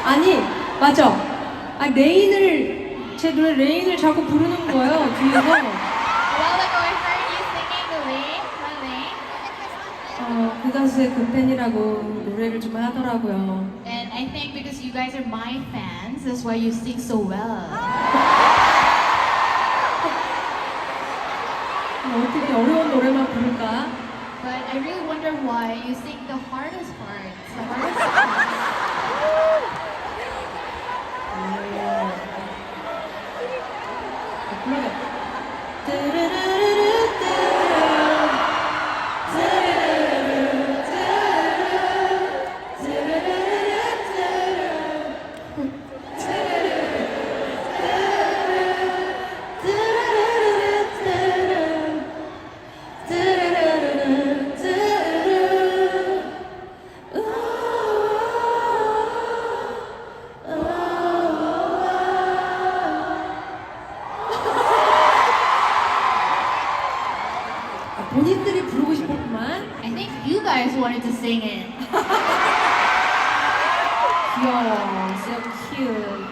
아니 맞아. 아 레인을 제 노래 레인을 자꾸 부르는 거예요 뒤에서. A while ago, I heard you singing the Lane, my Lane. 그 가수의 그 팬이라고 노래를 좀 하더라고요. And I think because you guys are my fans, that's why you sing so well. 어떻게 어려운 노래만 부를까? But I really wonder why you sing the hardest parts. The hardest parts. 본인들이 부르고 싶었구만. I think you guys wanted to sing it. 귀여워, so cute.